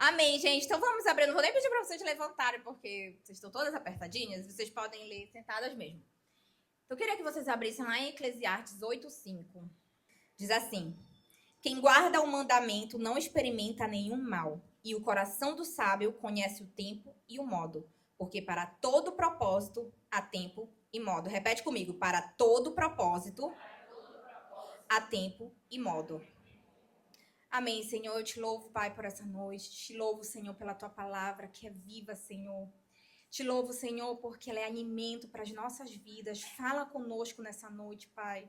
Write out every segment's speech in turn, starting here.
Amém, gente. Então vamos abrir. Não vou nem pedir para vocês levantarem, porque vocês estão todas apertadinhas. Vocês podem ler sentadas mesmo. Então eu queria que vocês abrissem lá em Eclesiastes 8:5. Diz assim: quem guarda o mandamento não experimenta nenhum mal, e o coração do sábio conhece o tempo e o modo, porque para todo propósito há tempo e modo. Repete comigo: para todo propósito há tempo e modo. Amém, Senhor. Eu te louvo, Pai, por essa noite. Te louvo, Senhor, pela tua palavra que é viva, Senhor. Te louvo, Senhor, porque ela é alimento para as nossas vidas. Fala conosco nessa noite, Pai.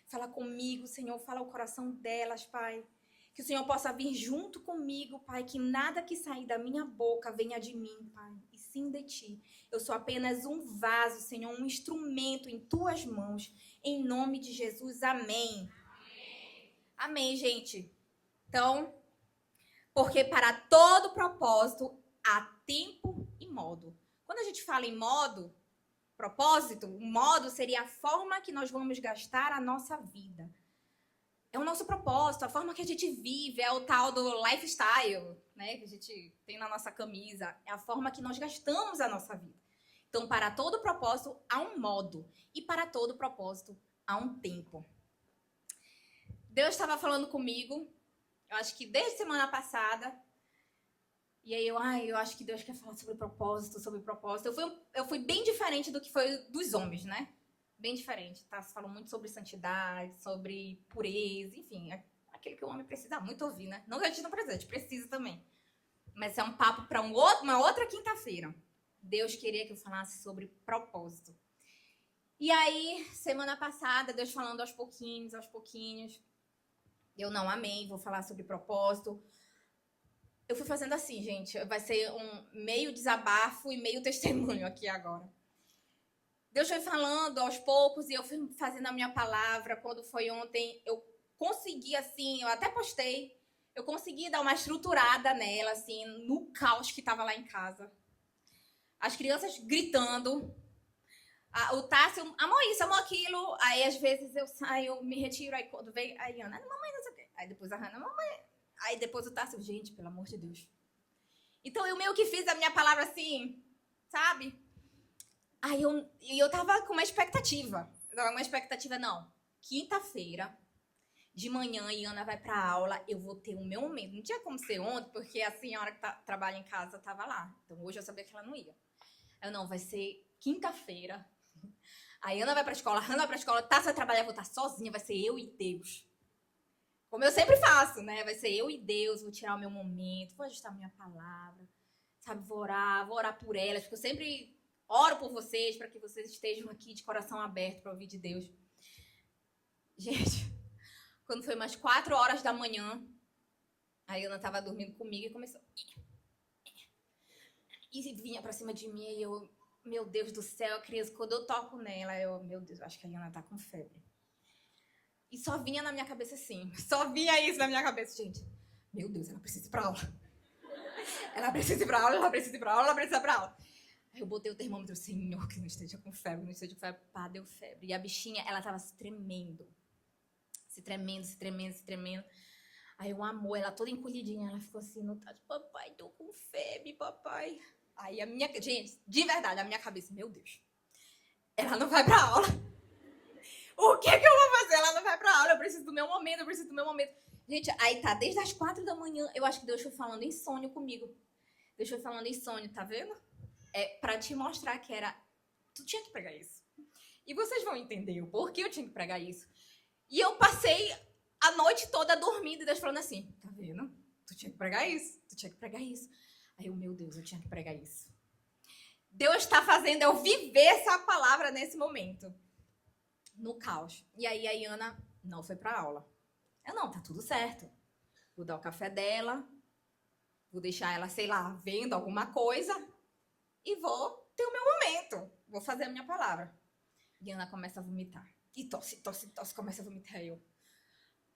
Fala comigo, Senhor. Fala o coração delas, Pai. Que o Senhor possa vir junto comigo, Pai. Que nada que sair da minha boca venha de mim, Pai. E sim de ti. Eu sou apenas um vaso, Senhor, um instrumento em tuas mãos. Em nome de Jesus. Amém. Amém, gente. Então, porque para todo propósito há tempo e modo. Quando a gente fala em modo, propósito, o modo seria a forma que nós vamos gastar a nossa vida. É o nosso propósito, a forma que a gente vive, é o tal do lifestyle, né, que a gente tem na nossa camisa, é a forma que nós gastamos a nossa vida. Então, para todo propósito há um modo e para todo propósito há um tempo. Deus estava falando comigo, eu acho que desde semana passada. E aí eu acho que Deus quer falar sobre propósito, sobre propósito. Eu fui bem diferente do que foi dos homens, né? Bem diferente, tá? Você falou muito sobre santidade, sobre pureza, enfim, aquilo que o homem precisa muito ouvir, né? Não que a gente não precisa, a gente precisa também. Mas é um papo para uma outra quinta-feira. Deus queria que eu falasse sobre propósito. E aí, semana passada, Deus falando aos pouquinhos. Eu não amei, vou falar sobre propósito. Eu fui fazendo assim, gente. Vai ser um meio desabafo e meio testemunho aqui agora. Deus foi falando aos poucos e eu fui fazendo a minha palavra. Quando foi ontem, eu consegui, assim, eu até postei, eu consegui dar uma estruturada nela, assim, no caos que estava lá em casa. As crianças gritando. O Tássio, amor isso, amor aquilo. Aí, às vezes, eu saio, me retiro. Aí, quando vem a Iana, mamãe, não sei o quê. Aí, depois a Hannah, mamãe. Aí, depois o Tássio, gente, pelo amor de Deus. Então, eu meio que fiz a minha palavra assim, sabe? Aí, eu tava com uma expectativa. Não. Quinta-feira, de manhã, a Iana vai pra aula, eu vou ter o meu momento. Não tinha como ser ontem, porque a senhora que trabalha em casa tava lá. Então, hoje eu sabia que ela não ia. Não, vai ser quinta-feira. A Ana vai pra escola, a Hannah vai pra escola, Tássia vai trabalhar, eu vou estar sozinha, vai ser eu e Deus. Como eu sempre faço, né? Vai ser eu e Deus, vou tirar o meu momento, vou ajustar a minha palavra, sabe? Vou orar por elas, porque eu sempre oro por vocês, para que vocês estejam aqui de coração aberto para ouvir de Deus. Gente, quando foi umas 4 horas da manhã, a Ana tava dormindo comigo e começou... E vinha pra cima de mim e eu... Meu Deus do céu, criança, quando eu toco nela, meu Deus, acho que a Iana tá com febre. E só vinha na minha cabeça assim, só vinha isso na minha cabeça, gente. Meu Deus, ela precisa ir pra aula. Ela precisa ir pra aula. Aí eu botei o termômetro, Senhor, que não esteja com febre, pá, deu febre. E a bichinha, ela tava se tremendo. Se tremendo. Aí o amor, ela toda encolhidinha, ela ficou assim, no tacho, papai, tô com febre, papai. Aí a minha... Gente, de verdade, a minha cabeça, meu Deus. Ela não vai pra aula. O que eu vou fazer? Ela não vai pra aula. Eu preciso do meu momento. Gente, aí tá, desde as 4 da manhã, eu acho que Deus foi falando em sonho comigo. Deus foi falando em sonho, tá vendo? É pra te mostrar que era... Tu tinha que pregar isso. E vocês vão entender o porquê eu tinha que pregar isso. E eu passei a noite toda dormindo e Deus falando assim, tá vendo? Tu tinha que pregar isso. Aí eu, meu Deus, eu tinha que pregar isso. Deus está fazendo eu viver essa palavra nesse momento. No caos. E aí a Iana não foi pra aula. Não, tá tudo certo. Vou dar o café dela, vou deixar ela, sei lá, vendo alguma coisa e vou ter o meu momento. Vou fazer a minha palavra. E Iana começa a vomitar. E tosse, começa a vomitar eu.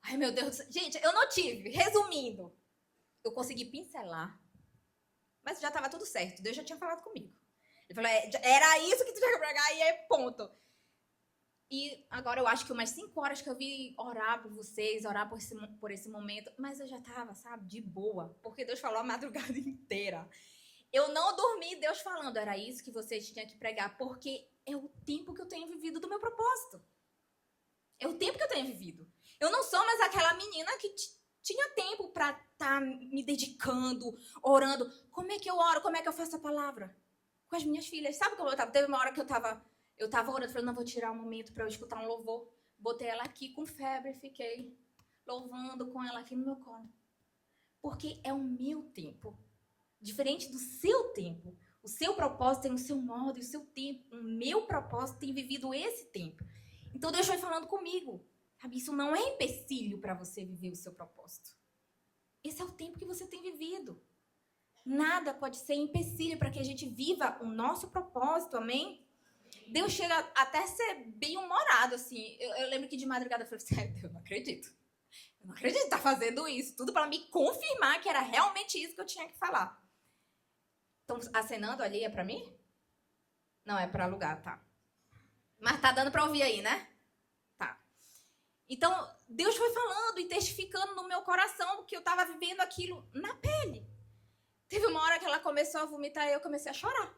Ai, meu Deus do céu. Gente, eu não tive. Resumindo, eu consegui pincelar, mas já tava tudo certo. Deus já tinha falado comigo. Ele falou, era isso que tu tinha que pregar e é ponto. E agora eu acho que umas 5 horas que eu vi orar por vocês, orar por esse momento. Mas eu já tava, sabe, de boa. Porque Deus falou a madrugada inteira. Eu não dormi Deus falando. Era isso que vocês tinham que pregar. Porque é o tempo que eu tenho vivido do meu propósito. É o tempo que eu tenho vivido. Eu não sou mais aquela menina que tinha tempo pra estar me dedicando, orando. Como é que eu oro? Como é que eu faço a palavra? Com as minhas filhas. Sabe como eu tava? Teve uma hora que eu tava orando, falei, não, vou tirar um momento para eu escutar um louvor. Botei ela aqui com febre, fiquei louvando com ela aqui no meu colo. Porque é o meu tempo. Diferente do seu tempo. O seu propósito tem o seu modo e o seu tempo. O meu propósito tem vivido esse tempo. Então Deus foi falando comigo. Sabe, isso não é empecilho para você viver o seu propósito. Esse é o tempo que você tem vivido. Nada pode ser empecilho para que a gente viva o nosso propósito, amém? Deus chega até a ser bem humorado, assim. Eu lembro que de madrugada eu falei assim, eu não acredito. Eu não acredito que tá fazendo isso. Tudo para me confirmar que era realmente isso que eu tinha que falar. Estão acenando ali, é para mim? Não, é para alugar, tá. Mas tá dando para ouvir aí, né? Tá. Então, Deus foi falando e testificando no meu coração que eu tava vivendo aquilo na pele. Teve uma hora que ela começou a vomitar e eu comecei a chorar.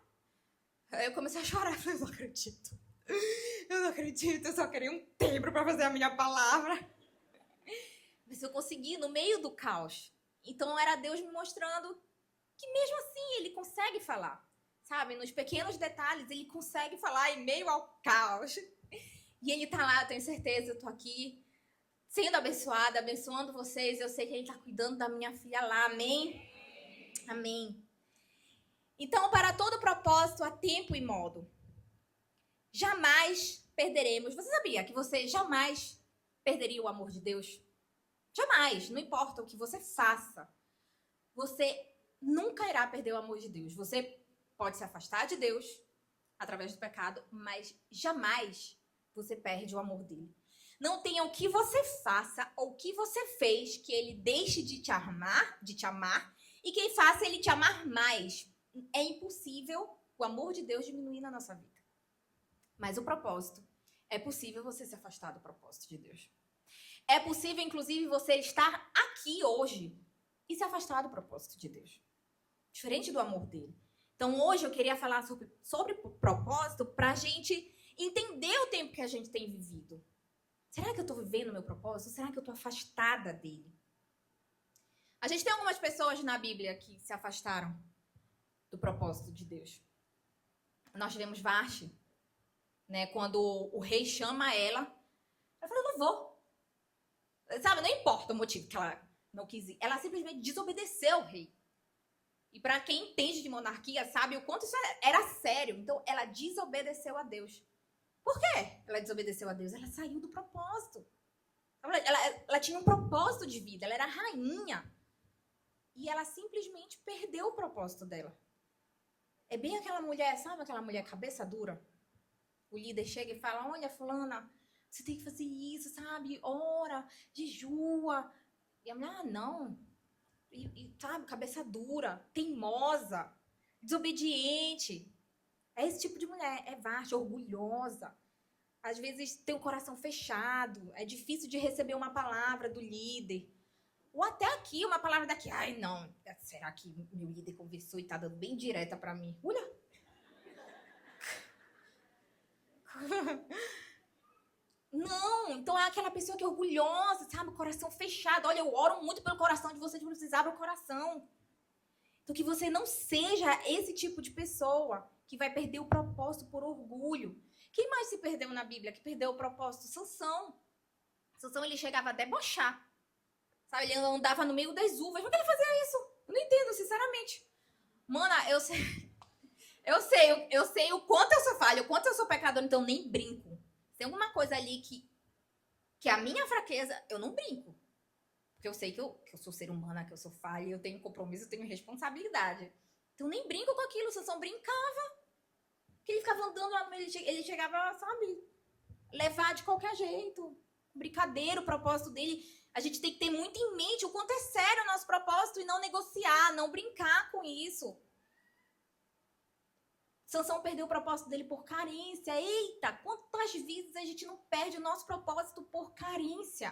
Eu comecei a chorar, eu falei, eu não acredito. Eu não acredito, eu só queria um tempo para fazer a minha palavra. Mas eu consegui no meio do caos. Então era Deus me mostrando que mesmo assim ele consegue falar. Sabe, nos pequenos detalhes ele consegue falar em meio ao caos. E ele tá lá, eu tenho certeza, eu tô aqui sendo abençoada, abençoando vocês. Eu sei que ele tá cuidando da minha filha lá, amém? Amém. Então, para todo propósito, há tempo e modo. Jamais perderemos. Você sabia que você jamais perderia o amor de Deus? Jamais. Não importa o que você faça. Você nunca irá perder o amor de Deus. Você pode se afastar de Deus através do pecado, mas jamais você perde o amor dele. Não tenha o que você faça ou o que você fez que ele deixe de te amar, e que ele faça ele te amar mais. É impossível o amor de Deus diminuir na nossa vida. Mas o propósito, é possível você se afastar do propósito de Deus. É possível, inclusive, você estar aqui hoje e se afastar do propósito de Deus. Diferente do amor dele. Então, hoje eu queria falar sobre propósito para a gente entender o tempo que a gente tem vivido. Será que eu estou vivendo o meu propósito? Será que eu estou afastada dele? A gente tem algumas pessoas na Bíblia que se afastaram do propósito de Deus. Nós tivemos Vashti, né? Quando o rei chama ela falou, eu não vou. Sabe, não importa o motivo que ela não quis ir. Ela simplesmente desobedeceu ao rei. E para quem entende de monarquia, sabe o quanto isso era sério. Então, ela desobedeceu a Deus. Por quê? Ela desobedeceu a Deus. Ela saiu do propósito. Ela tinha um propósito de vida. Ela era rainha. E ela simplesmente perdeu o propósito dela. É bem aquela mulher, sabe aquela mulher cabeça dura? O líder chega e fala, olha, fulana, você tem que fazer isso, sabe? Ora, jejua. E a mulher, não. Sabe, cabeça dura, teimosa, desobediente. É esse tipo de mulher. É vasta, orgulhosa. Às vezes tem o coração fechado. É difícil de receber uma palavra do líder. Ou até aqui, uma palavra daqui. Ai, não. Será que meu líder conversou e tá dando bem direta pra mim? Olha. Não, então é aquela pessoa que é orgulhosa, sabe? Coração fechado. Olha, eu oro muito pelo coração de vocês, vocês abrem o coração. Então que você não seja esse tipo de pessoa que vai perder o propósito por orgulho. Quem mais se perdeu na Bíblia, que perdeu o propósito? Sansão. Sansão, ele chegava a debochar. Sabe, ele andava no meio das uvas. Por que ele fazia isso? Eu não entendo, sinceramente. Mana, eu sei o quanto eu sou falha, o quanto eu sou pecadora, então nem brinco. Tem alguma coisa ali que a minha fraqueza, eu não brinco. Porque eu sei que eu sou ser humana, que eu sou falha, eu tenho compromisso, eu tenho responsabilidade. Então nem brinco com aquilo, o Sansão brincava. Porque ele ficava andando, ele chegava, sabe, levar de qualquer jeito. Brincadeira, o propósito dele. A gente tem que ter muito em mente o quanto é sério o nosso propósito e não negociar, não brincar com isso. Sansão perdeu o propósito dele por carência. Eita, quantas vezes a gente não perde o nosso propósito por carência?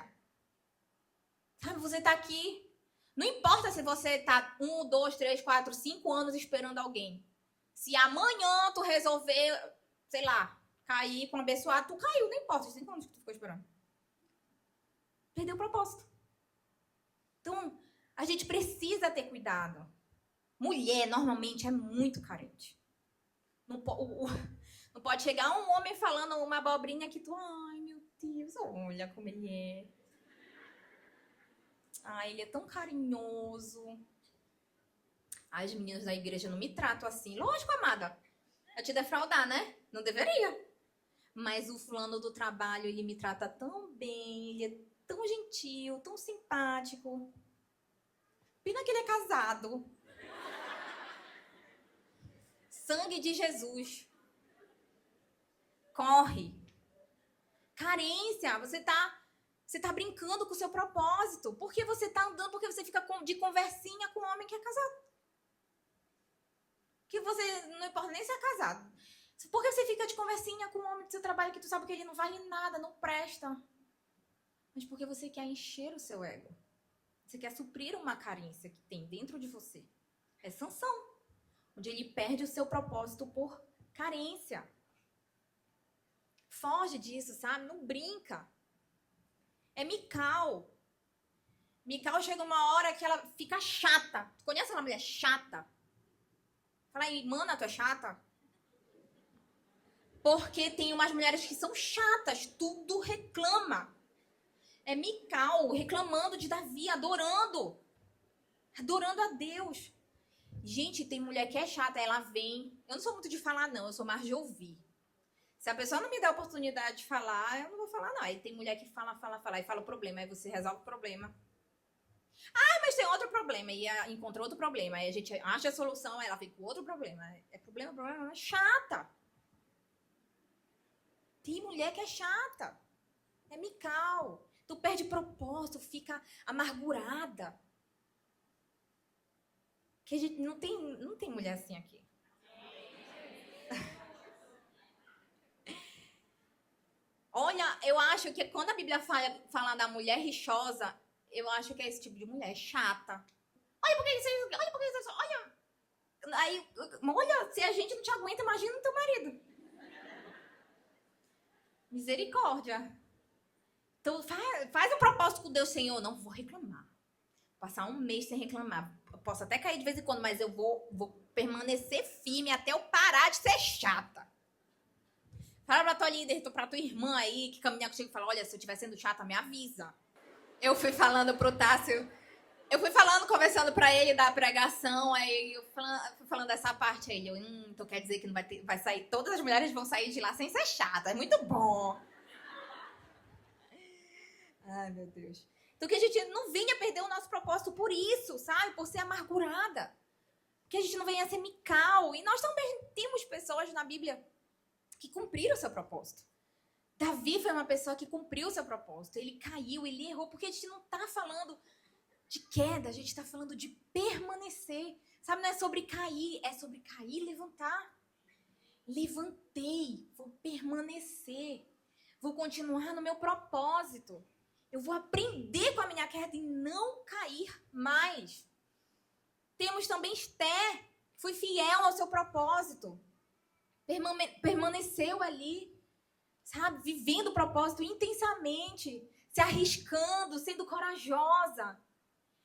Sabe, você tá aqui. Não importa se você tá 1, 2, 3, 4, 5 anos esperando alguém. Se amanhã tu resolver, sei lá, cair com um abençoado, tu caiu, não importa os 5 anos que tu ficou esperando. Perdeu o propósito. Então, a gente precisa ter cuidado. Mulher, normalmente, é muito carente. Não pode chegar um homem falando uma abobrinha que tu... Ai, meu Deus, olha como ele é. Ai, ele é tão carinhoso. Ai, os meninos da igreja não me tratam assim. Lógico, amada. É te defraudar, né? Não deveria. Mas o fulano do trabalho, ele me trata tão bem. Ele é tão gentil, tão simpático. Pena que ele é casado. Sangue de Jesus. Corre. Carência. Você tá brincando com o seu propósito. Por que você tá andando? Porque você fica de conversinha com um homem que é casado. Que você não importa nem se é casado. Por que você fica de conversinha com um homem do seu trabalho que tu sabe que ele não vale nada, não presta? Mas porque você quer encher o seu ego. Você quer suprir uma carência que tem dentro de você. É Sansão. Onde ele perde o seu propósito por carência. Foge disso, sabe? Não brinca. É Mical. Mical chega uma hora que ela fica chata. Tu conhece uma mulher chata? Fala aí, mana, tu é chata? Porque tem umas mulheres que são chatas. Tudo reclama. É Mical reclamando de Davi, adorando. Adorando a Deus. Gente, tem mulher que é chata, ela vem... Eu não sou muito de falar, não. Eu sou mais de ouvir. Se a pessoa não me der a oportunidade de falar, eu não vou falar, não. Aí tem mulher que fala, e fala o problema. Aí você resolve o problema. Ah, mas tem outro problema. E encontra outro problema. Aí a gente acha a solução, aí ela vem com outro problema. É problema. É chata. Tem mulher que é chata. É Mical. Tu perde propósito, fica amargurada. Que a gente não tem mulher assim aqui. Olha, eu acho que quando a Bíblia fala da mulher rixosa, eu acho que é esse tipo de mulher chata. Olha por que isso, olha. Aí, olha, se a gente não te aguenta, imagina o teu marido. Misericórdia. Então, faz um propósito com Deus, Senhor. Não vou reclamar. Passar um mês sem reclamar. Eu posso até cair de vez em quando, mas eu vou permanecer firme até eu parar de ser chata. Fala pra tua líder, pra tua irmã aí, que caminha contigo e fala, olha, se eu estiver sendo chata, me avisa. Eu fui falando pro Tássio, conversando pra ele da pregação, aí eu fui falando dessa parte aí. Então quer dizer que não vai sair, todas as mulheres vão sair de lá sem ser chata, é muito bom. Ai, meu Deus. Então que a gente não venha perder o nosso propósito por isso, sabe? Por ser amargurada. Que a gente não venha ser Mical. E nós também temos pessoas na Bíblia que cumpriram o seu propósito. Davi foi uma pessoa que cumpriu o seu propósito. Ele caiu, ele errou, porque a gente não está falando de queda, a gente está falando de permanecer. Sabe, não é sobre cair, é sobre cair e levantar. Levantei, vou permanecer, vou continuar no meu propósito. Eu vou aprender com a minha queda e não cair mais. Temos também Esther, que foi fiel ao seu propósito. Permaneceu ali, sabe? Vivendo o propósito intensamente, se arriscando, sendo corajosa.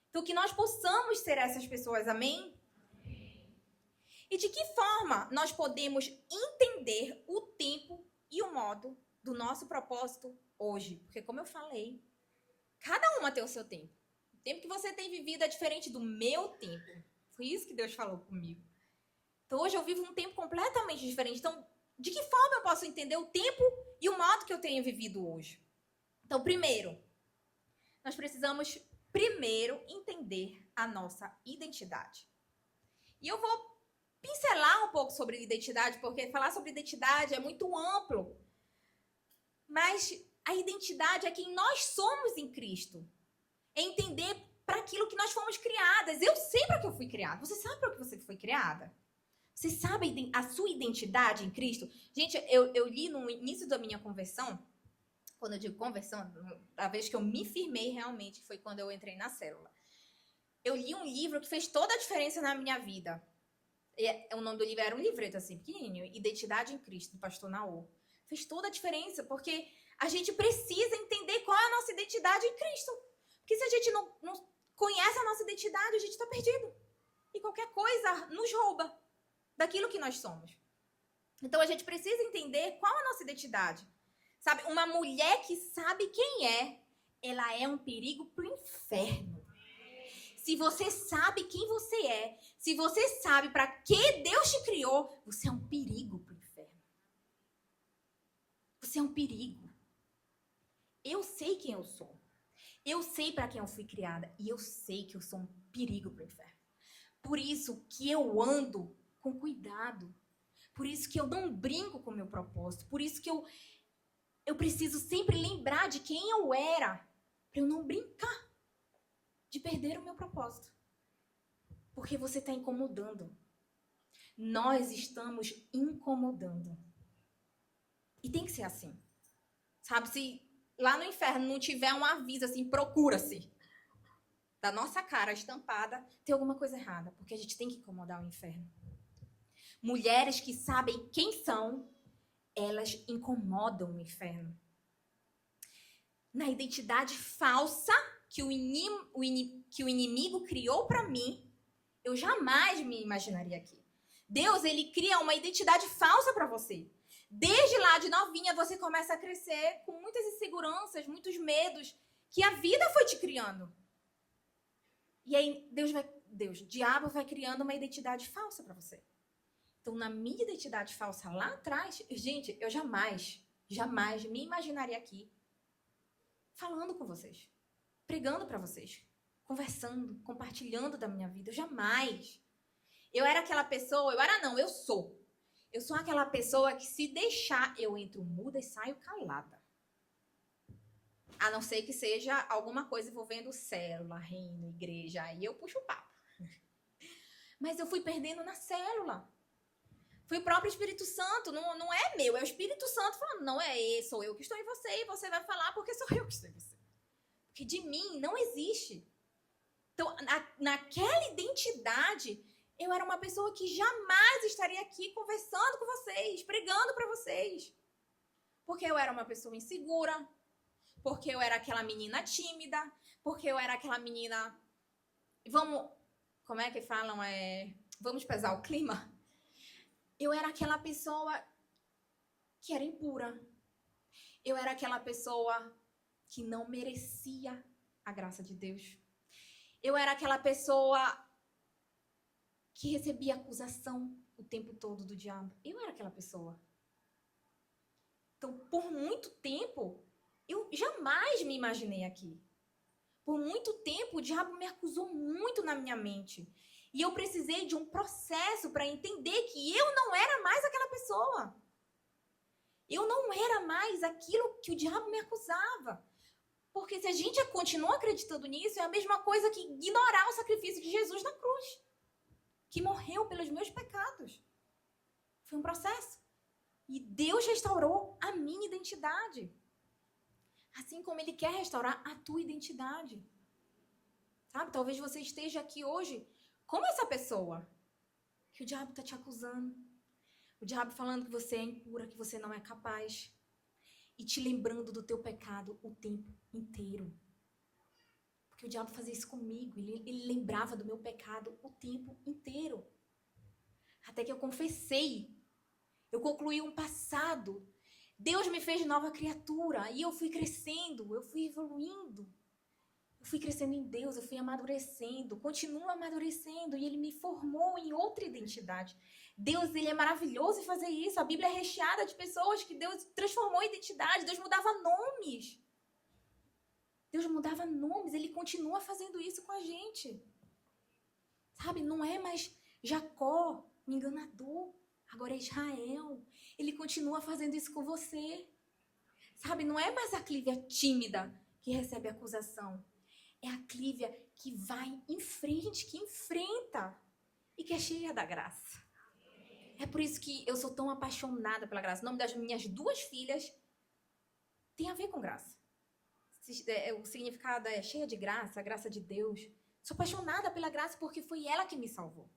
Então, que nós possamos ser essas pessoas, amém? E de que forma nós podemos entender o tempo e o modo do nosso propósito hoje? Porque, como eu falei, cada uma tem o seu tempo. O tempo que você tem vivido é diferente do meu tempo. Foi isso que Deus falou comigo. Então, hoje eu vivo um tempo completamente diferente. Então, de que forma eu posso entender o tempo e o modo que eu tenho vivido hoje? Então, primeiro, nós precisamos entender a nossa identidade. E eu vou pincelar um pouco sobre identidade, porque falar sobre identidade é muito amplo. Mas a identidade é quem nós somos em Cristo. É entender para aquilo que nós fomos criadas. Eu sei para que eu fui criada. Você sabe para que você foi criada? Você sabe a sua identidade em Cristo? Gente, eu li no início da minha conversão, quando eu digo conversão, a vez que eu me firmei realmente foi quando eu entrei na célula. Eu li um livro que fez toda a diferença na minha vida. O nome do livro era um livreto assim, pequenininho, Identidade em Cristo, do pastor Naô. Fez toda a diferença, porque a gente precisa entender qual é a nossa identidade em Cristo. Porque se a gente não conhece a nossa identidade, a gente está perdido. E qualquer coisa nos rouba daquilo que nós somos. Então a gente precisa entender qual é a nossa identidade. Sabe, uma mulher que sabe quem é, ela é um perigo para o inferno. Se você sabe quem você é, se você sabe para que Deus te criou, você é um perigo para o inferno. Você é um perigo. Eu sei quem eu sou. Eu sei para quem eu fui criada. E eu sei que eu sou um perigo para o inferno. Por isso que eu ando com cuidado. Por isso que eu não brinco com o meu propósito. Por isso que eu preciso sempre lembrar de quem eu era. Para eu não brincar de perder o meu propósito. Porque você está incomodando. Nós estamos incomodando. E tem que ser assim. Sabe, se lá no inferno não tiver um aviso assim, procura-se. Da nossa cara estampada, tem alguma coisa errada. Porque a gente tem que incomodar o inferno. Mulheres que sabem quem são, elas incomodam o inferno. Na identidade falsa que o inimigo criou para mim, eu jamais me imaginaria aqui. Deus, ele cria uma identidade falsa para você. Desde lá de novinha, você começa a crescer com muitas inseguranças, muitos medos que a vida foi te criando. E aí, o diabo vai criando uma identidade falsa para você. Então, na minha identidade falsa lá atrás, gente, eu jamais me imaginaria aqui falando com vocês, pregando para vocês, conversando, compartilhando da minha vida. Eu jamais. Eu era aquela pessoa, eu sou. Eu sou aquela pessoa que se deixar, eu entro muda e saio calada. A não ser que seja alguma coisa envolvendo célula, reino, igreja, aí eu puxo o papo. Mas eu fui perdendo na célula. Foi o próprio Espírito Santo, não é meu, é o Espírito Santo falando, não sou eu que estou em você e você vai falar porque sou eu que estou em você. Porque de mim não existe. Então, naquela identidade, eu era uma pessoa que jamais estaria aqui conversando com vocês, pregando para vocês. Porque eu era uma pessoa insegura, porque eu era aquela menina tímida, porque eu era aquela menina... Como é que falam? Vamos pesar o clima? Eu era aquela pessoa que era impura. Eu era aquela pessoa que não merecia a graça de Deus. Eu era aquela pessoa que recebia acusação o tempo todo do diabo. Eu era aquela pessoa. Então, por muito tempo, eu jamais me imaginei aqui. Por muito tempo, o diabo me acusou muito na minha mente. E eu precisei de um processo para entender que eu não era mais aquela pessoa. Eu não era mais aquilo que o diabo me acusava. Porque se a gente continua acreditando nisso, é a mesma coisa que ignorar o sacrifício de Jesus na cruz. Que morreu pelos meus pecados. Foi um processo. E Deus restaurou a minha identidade. Assim como Ele quer restaurar a tua identidade. Sabe? Talvez você esteja aqui hoje como essa pessoa que o diabo está te acusando. O diabo falando que você é impura, que você não é capaz. E te lembrando do teu pecado o tempo inteiro. Porque o diabo fazia isso comigo. Ele lembrava do meu pecado o tempo inteiro. Até que eu confessei. Eu concluí um passado. Deus me fez nova criatura. E eu fui crescendo, eu fui evoluindo. Eu fui crescendo em Deus, eu fui amadurecendo, continuo amadurecendo e Ele me formou em outra identidade. Deus, Ele é maravilhoso em fazer isso. A Bíblia é recheada de pessoas que Deus transformou em identidade. Deus mudava nomes. Deus mudava nomes, Ele continua fazendo isso com a gente. Sabe, não é mais Jacó, o enganador. Agora é Israel. Ele continua fazendo isso com você. Sabe, não é mais a Clívia tímida que recebe acusação. É a Clívia que vai em frente, que enfrenta e que é cheia da graça. É por isso que eu sou tão apaixonada pela graça. O nome das minhas 2 filhas tem a ver com graça. O significado é cheia de graça, a graça de Deus. Sou apaixonada pela graça porque foi ela que me salvou.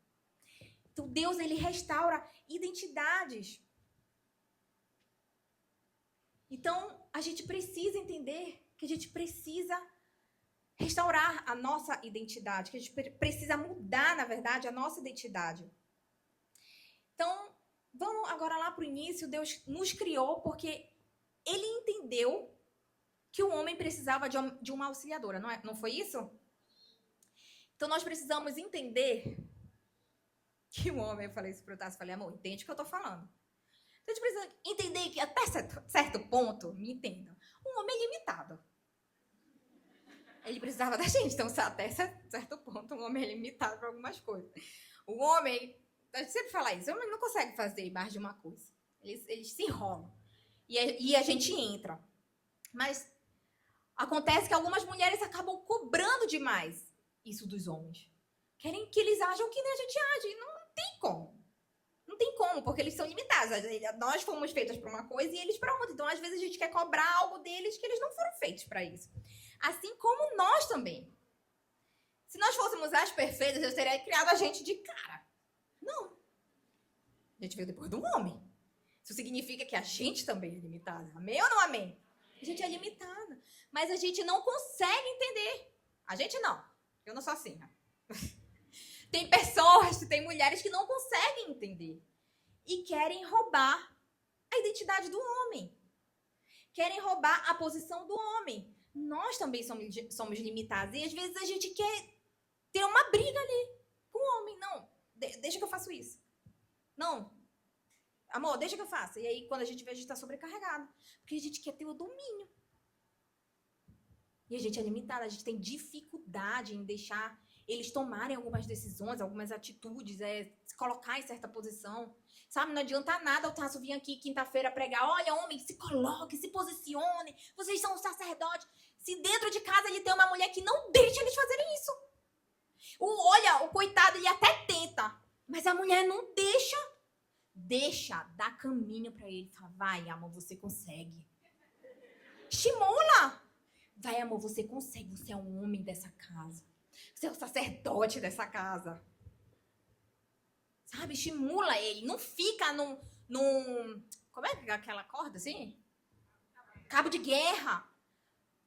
Então, Deus, ele restaura identidades. Então, a gente precisa entender que a gente precisa restaurar a nossa identidade, que a gente precisa mudar, na verdade, a nossa identidade. Então, vamos agora lá para o início. Deus nos criou porque ele entendeu que o homem precisava de uma auxiliadora, não foi isso? Então, nós precisamos entender que o homem, eu falei isso para o Tassi, falei, amor, entende o que eu estou falando. Então, a gente precisa entender que até certo ponto, me entendam, um homem é limitado. Ele precisava da gente, então até certo ponto, um homem é limitado para algumas coisas. O homem, a gente sempre fala isso, o homem não consegue fazer mais de uma coisa. Eles se enrolam. E a gente entra. Mas acontece que algumas mulheres acabam cobrando demais isso dos homens. Querem que eles ajam que nem a gente age. Não tem como. Não tem como, porque eles são limitados. Nós fomos feitas para uma coisa e eles para outra. Então, às vezes, a gente quer cobrar algo deles que eles não foram feitos para isso. Assim como nós também. Se nós fôssemos as perfeitas, Deus teria criado a gente de cara. Não. A gente veio depois do homem. Isso significa que a gente também é limitada. Amém ou não amém? A gente é limitada. Mas a gente não consegue entender. A gente não. Eu não sou assim. Né? Tem pessoas, tem mulheres que não conseguem entender. E querem roubar a identidade do homem. Querem roubar a posição do homem. Nós também somos limitados. E às vezes a gente quer ter uma briga ali com o homem. Não, deixa que eu faço isso. Não, amor, deixa que eu faça. E aí, quando a gente vê, a gente está sobrecarregado. Porque a gente quer ter o domínio. E a gente é limitado. A gente tem dificuldade em deixar eles tomarem algumas decisões, algumas atitudes, se colocar em certa posição. Sabe, não adianta nada o Tasso vir aqui quinta-feira pregar. Olha, homem, se coloque, se posicione. Vocês são um sacerdote. Se dentro de casa ele tem uma mulher que não deixa eles fazerem isso. Olha, o coitado, ele até tenta. Mas a mulher não deixa. Deixa, dá caminho pra ele. Fala, vai, amor, você consegue. Estimula. Vai, amor, você consegue. Você é um homem dessa casa. Você é o sacerdote dessa casa. Sabe? Estimula ele. Não fica num... Como é que é aquela corda assim? Cabo de guerra.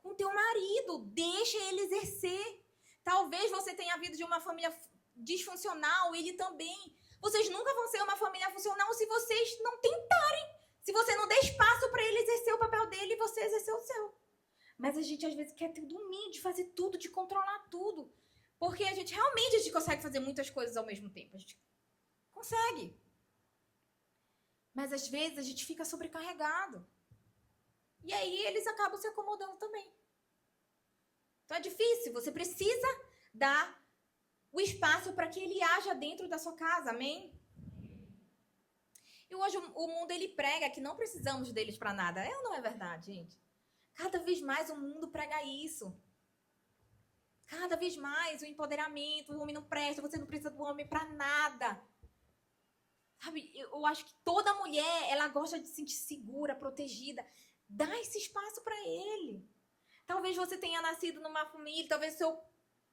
Com teu marido. Deixa ele exercer. Talvez você tenha vindo de uma família disfuncional. Ele também. Vocês nunca vão ser uma família funcional se vocês não tentarem. Se você não der espaço para ele exercer o papel dele e você exercer o seu. Mas a gente às vezes quer ter o domínio de fazer tudo, de controlar tudo. Porque a gente realmente consegue fazer muitas coisas ao mesmo tempo. A gente consegue. Mas às vezes a gente fica sobrecarregado. E aí eles acabam se acomodando também. Então é difícil. Você precisa dar o espaço para que ele haja dentro da sua casa. Amém? E hoje o mundo ele prega que não precisamos deles para nada. É ou não é verdade, gente? Cada vez mais o mundo prega isso. Cada vez mais o empoderamento, o homem não presta, você não precisa do homem para nada. Sabe, eu acho que toda mulher, ela gosta de se sentir segura, protegida. Dá esse espaço para ele. Talvez você tenha nascido numa família, talvez seu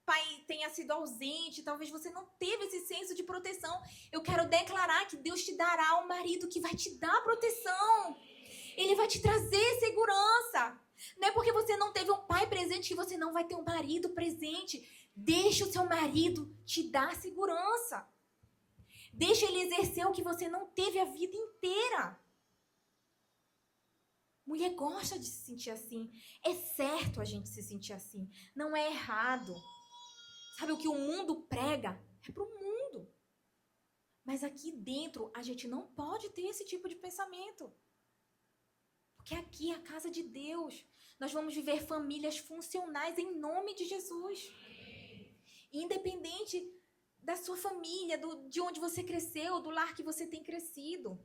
pai tenha sido ausente, talvez você não teve esse senso de proteção. Eu quero declarar que Deus te dará um marido que vai te dar proteção. Ele vai te trazer segurança. Não é porque você não teve um pai presente que você não vai ter um marido presente. Deixa o seu marido te dar segurança. Deixa ele exercer o que você não teve a vida inteira. Mulher gosta de se sentir assim. É certo a gente se sentir assim. Não é errado. Sabe, o que o mundo prega é pro mundo. Mas aqui dentro a gente não pode ter esse tipo de pensamento. Porque aqui é a casa de Deus. Nós vamos viver famílias funcionais em nome de Jesus. Independente da sua família, de onde você cresceu, do lar que você tem crescido.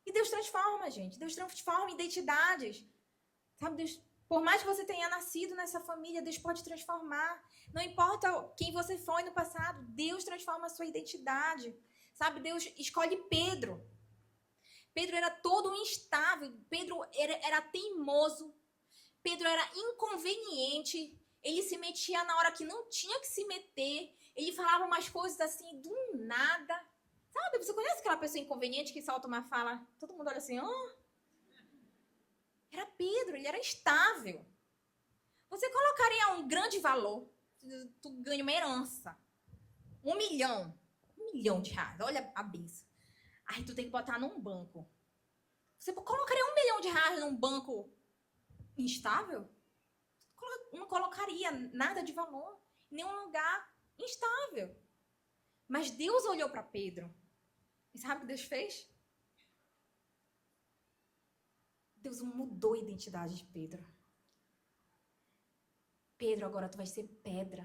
E Deus transforma, gente. Deus transforma identidades. Sabe, Deus Por mais que você tenha nascido nessa família, Deus pode transformar. Não importa quem você foi no passado, Deus transforma a sua identidade. Sabe, Deus escolhe Pedro. Pedro era todo instável, Pedro era teimoso, Pedro era inconveniente, ele se metia na hora que não tinha que se meter, ele falava umas coisas assim do nada. Sabe, você conhece aquela pessoa inconveniente que solta uma fala, todo mundo olha assim, oh. Era Pedro, ele era instável. Você colocaria um grande valor, tu ganha uma herança, 1 milhão de reais, olha a benção. Aí tu tem que botar num banco. Você colocaria 1 milhão de reais num banco instável? Não colocaria nada de valor em nenhum lugar instável. Mas Deus olhou para Pedro. E sabe o que Deus fez? Deus mudou a identidade de Pedro. Pedro, agora tu vai ser pedra.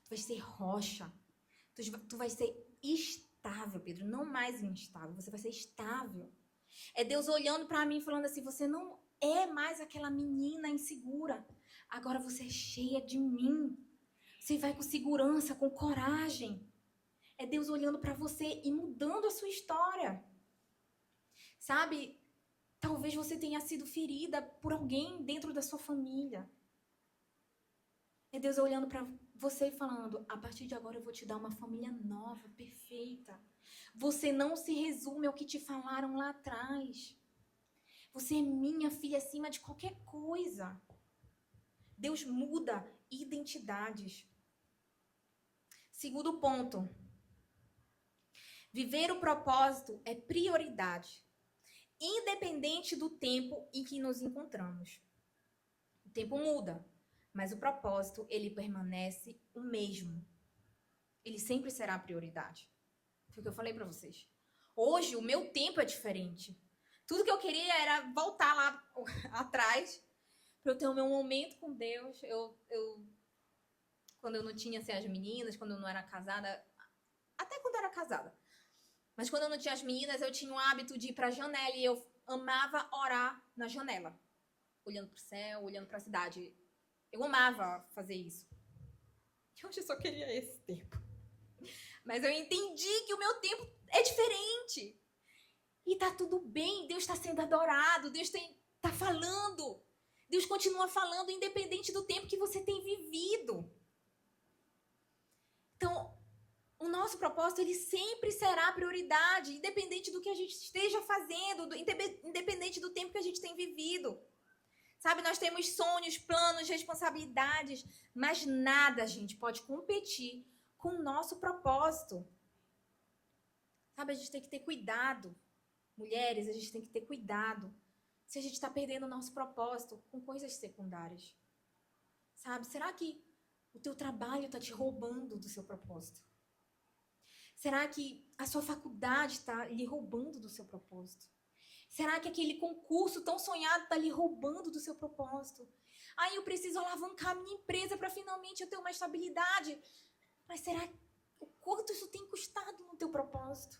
Tu vai ser rocha. Tu vai ser estável, Pedro. Não mais instável. Você vai ser estável. É Deus olhando para mim e falando assim, você não é mais aquela menina insegura. Agora você é cheia de mim. Você vai com segurança, com coragem. É Deus olhando para você e mudando a sua história. Sabe? Talvez você tenha sido ferida por alguém dentro da sua família. É Deus olhando para você e falando, a partir de agora eu vou te dar uma família nova, perfeita. Você não se resume ao que te falaram lá atrás. Você é minha filha acima de qualquer coisa. Deus muda identidades. Segundo ponto. Viver o propósito é prioridade, independente do tempo em que nos encontramos. O tempo muda, mas o propósito, ele permanece o mesmo. Ele sempre será a prioridade. Foi o que eu falei para vocês. Hoje, o meu tempo é diferente. Tudo que eu queria era voltar lá atrás para eu ter o meu momento com Deus. Quando eu não tinha assim, as meninas, quando eu não era casada, até quando eu era casada. Mas quando eu não tinha as meninas, eu tinha o hábito de ir para a janela e eu amava orar na janela. Olhando para o céu, olhando para a cidade. Eu amava fazer isso. E hoje eu só queria esse tempo. Mas eu entendi que o meu tempo é diferente. E tá tudo bem, Deus está sendo adorado, Deus está falando. Deus continua falando independente do tempo que você tem vivido. Então, o nosso propósito, ele sempre será prioridade, independente do que a gente esteja fazendo, independente do tempo que a gente tem vivido. Sabe, nós temos sonhos, planos, responsabilidades, mas nada, gente, pode competir com o nosso propósito. Sabe, a gente tem que ter cuidado. Mulheres, a gente tem que ter cuidado se a gente está perdendo o nosso propósito com coisas secundárias. Sabe, será que o teu trabalho está te roubando do seu propósito? Será que a sua faculdade está lhe roubando do seu propósito? Será que aquele concurso tão sonhado está lhe roubando do seu propósito? Aí eu preciso alavancar a minha empresa para finalmente eu ter uma estabilidade. Mas será o quanto isso tem custado no teu propósito?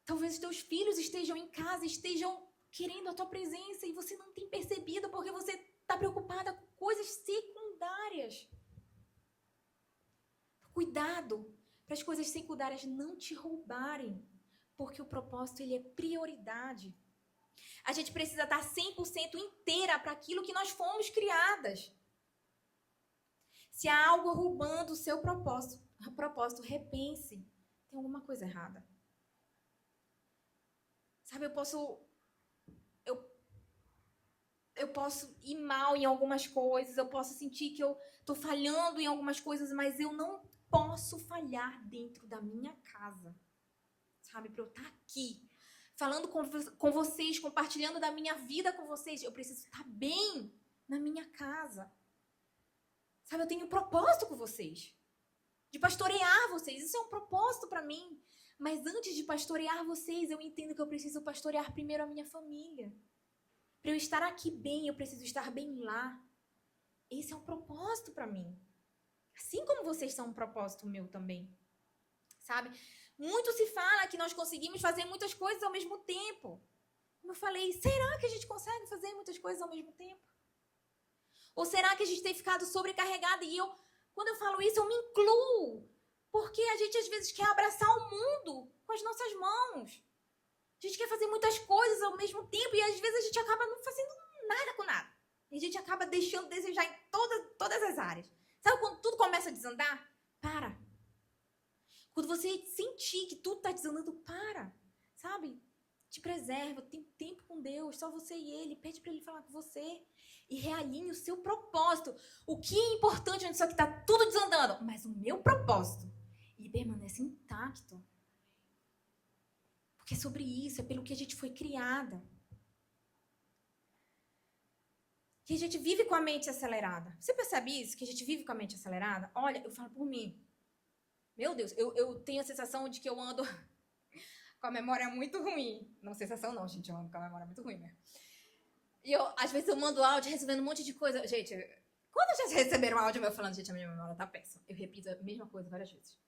Talvez os teus filhos estejam em casa, estejam querendo a tua presença e você não tem percebido porque você está preocupada com coisas secundárias. Cuidado para as coisas secundárias não te roubarem, porque o propósito, ele é prioridade. A gente precisa estar 100% inteira para aquilo que nós fomos criadas. Se há algo roubando o seu propósito, repense. Tem alguma coisa errada. Sabe, eu posso ir mal em algumas coisas, eu posso sentir que eu estou falhando em algumas coisas, mas eu não posso falhar dentro da minha casa. Sabe, para eu estar aqui, falando com vocês, compartilhando da minha vida com vocês, eu preciso estar bem na minha casa. Sabe, eu tenho um propósito com vocês, de pastorear vocês, isso é um propósito para mim. Mas antes de pastorear vocês, eu entendo que eu preciso pastorear primeiro a minha família. Para eu estar aqui bem, eu preciso estar bem lá. Esse é um propósito para mim. Assim como vocês são um propósito meu também. Sabe? Muito se fala que nós conseguimos fazer muitas coisas ao mesmo tempo. Como eu falei, será que a gente consegue fazer muitas coisas ao mesmo tempo? Ou será que a gente tem ficado sobrecarregada? E quando eu falo isso, eu me incluo. Porque a gente às vezes quer abraçar o mundo com as nossas mãos. A gente quer fazer muitas coisas ao mesmo tempo e às vezes a gente acaba não fazendo nada com nada. E a gente acaba deixando de desejar em todas as áreas. Sabe quando tudo começa a desandar? Para. Quando você sentir que tudo está desandando, para. Sabe? Te preserva, tem tempo com Deus, só você e Ele. Pede para Ele falar com você. E realinhe o seu propósito. O que é importante nisso aqui? Está tudo desandando. Mas o meu propósito, ele permanece intacto. Porque é sobre isso, é pelo que a gente foi criada. Que a gente vive com a mente acelerada. Você percebe isso? Que a gente vive com a mente acelerada? Olha, eu falo por mim. Meu Deus, eu tenho a sensação de que eu ando com a memória muito ruim. Não, sensação não, gente, eu ando com a memória muito ruim, né? E às vezes eu mando áudio resolvendo um monte de coisa. Gente, quando já receberam um áudio meu falando, gente, a minha memória tá péssima. Eu repito a mesma coisa várias vezes.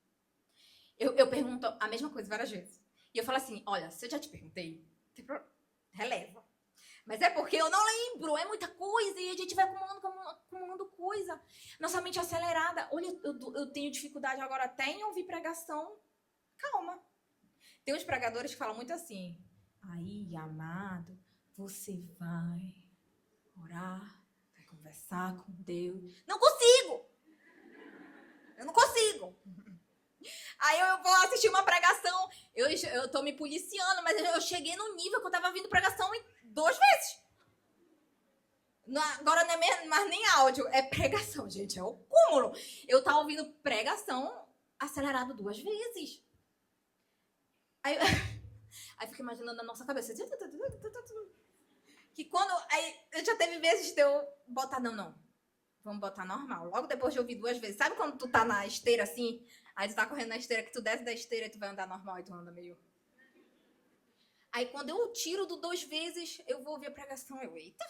Eu pergunto a mesma coisa várias vezes. E eu falo assim, olha, se eu já te perguntei, releva. Mas é porque eu não lembro, é muita coisa e a gente vai acumulando coisa. Nossa mente é acelerada. Olha, eu tenho dificuldade agora até em ouvir pregação. Calma. Tem uns pregadores que falam muito assim, aí, amado, você vai orar, vai conversar com Deus. Não consigo! Eu não consigo. Aí eu vou assistir uma pregação, eu tô me policiando, mas eu cheguei no nível que eu tava ouvindo pregação 2 vezes. Agora não é mais nem áudio, é pregação, gente, é o cúmulo. Eu tava ouvindo pregação acelerado 2 vezes. Aí fico imaginando na nossa cabeça, que quando, aí já teve vezes de eu botar, não, vamos botar normal. Logo depois de ouvir 2 vezes, sabe quando tu tá na esteira assim, aí tu tá correndo na esteira, que tu desce da esteira e tu vai andar normal e tu anda meio... Aí quando eu tiro do 2 vezes, eu vou ouvir a pregação, eita,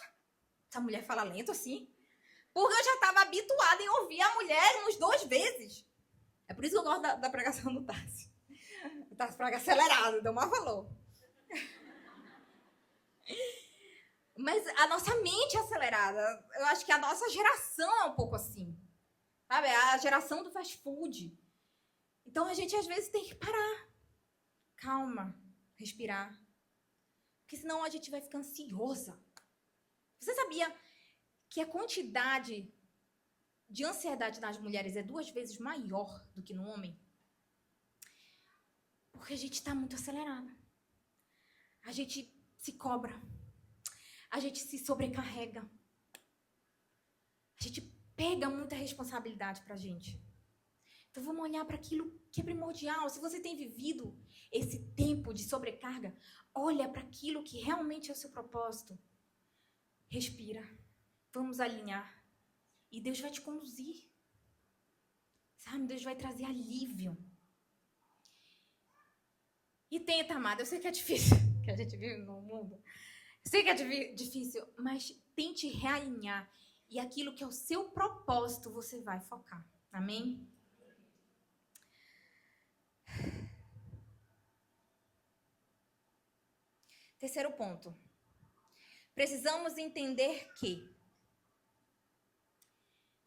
essa mulher fala lento assim? Porque eu já tava habituada em ouvir a mulher uns 2 vezes. É por isso que eu gosto da pregação do Tassi. O Tassi prega acelerado, deu mais valor. Mas a nossa mente é acelerada. Eu acho que a nossa geração é um pouco assim. Sabe? A geração do fast food. Então a gente às vezes tem que parar. Calma. Respirar. Porque senão a gente vai ficar ansiosa. Você sabia que a quantidade de ansiedade nas mulheres é 2 vezes maior do que no homem? Porque a gente está muito acelerada. A gente se cobra. A gente se sobrecarrega. A gente pega muita responsabilidade pra gente. Então vamos olhar para aquilo que é primordial. Se você tem vivido esse tempo de sobrecarga, olha para aquilo que realmente é o seu propósito. Respira. Vamos alinhar. E Deus vai te conduzir. Sabe? Deus vai trazer alívio. E tenta, amada. Eu sei que é difícil, que a gente vive no mundo. Eu sei que é difícil, mas tente realinhar. E aquilo que é o seu propósito, você vai focar. Amém? Terceiro ponto. Precisamos entender que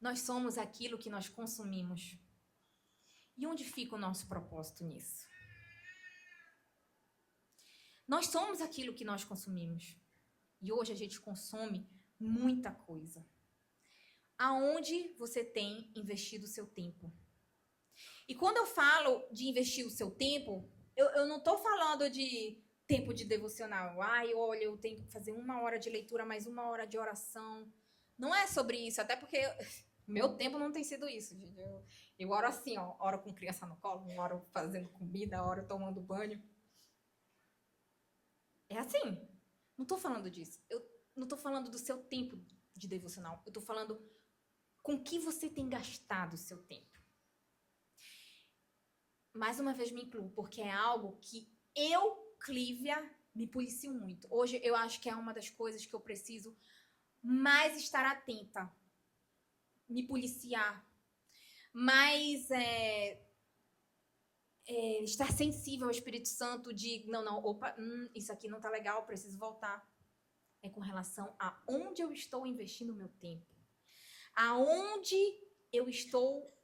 nós somos aquilo que nós consumimos. E onde fica o nosso propósito nisso? Nós somos aquilo que nós consumimos. E hoje a gente consome muita coisa. Aonde você tem investido o seu tempo? E quando eu falo de investir o seu tempo, eu não estou falando de tempo de devocional. Ai, olha, eu tenho que fazer 1 hora de leitura, mais 1 hora de oração. Não é sobre isso, até porque meu tempo não tem sido isso, gente. Eu oro assim, ó, oro com criança no colo, oro fazendo comida, oro tomando banho. É assim. Não estou falando disso. Eu não estou falando do seu tempo de devocional. Eu estou falando com que você tem gastado o seu tempo. Mais uma vez me incluo, porque é algo que eu, Clívia, me policio muito. Hoje eu acho que é uma das coisas que eu preciso mais estar atenta. Me policiar. Mais estar sensível ao Espírito Santo de, opa, isso aqui não tá legal, preciso voltar. É com relação a onde eu estou investindo o meu tempo. Aonde eu estou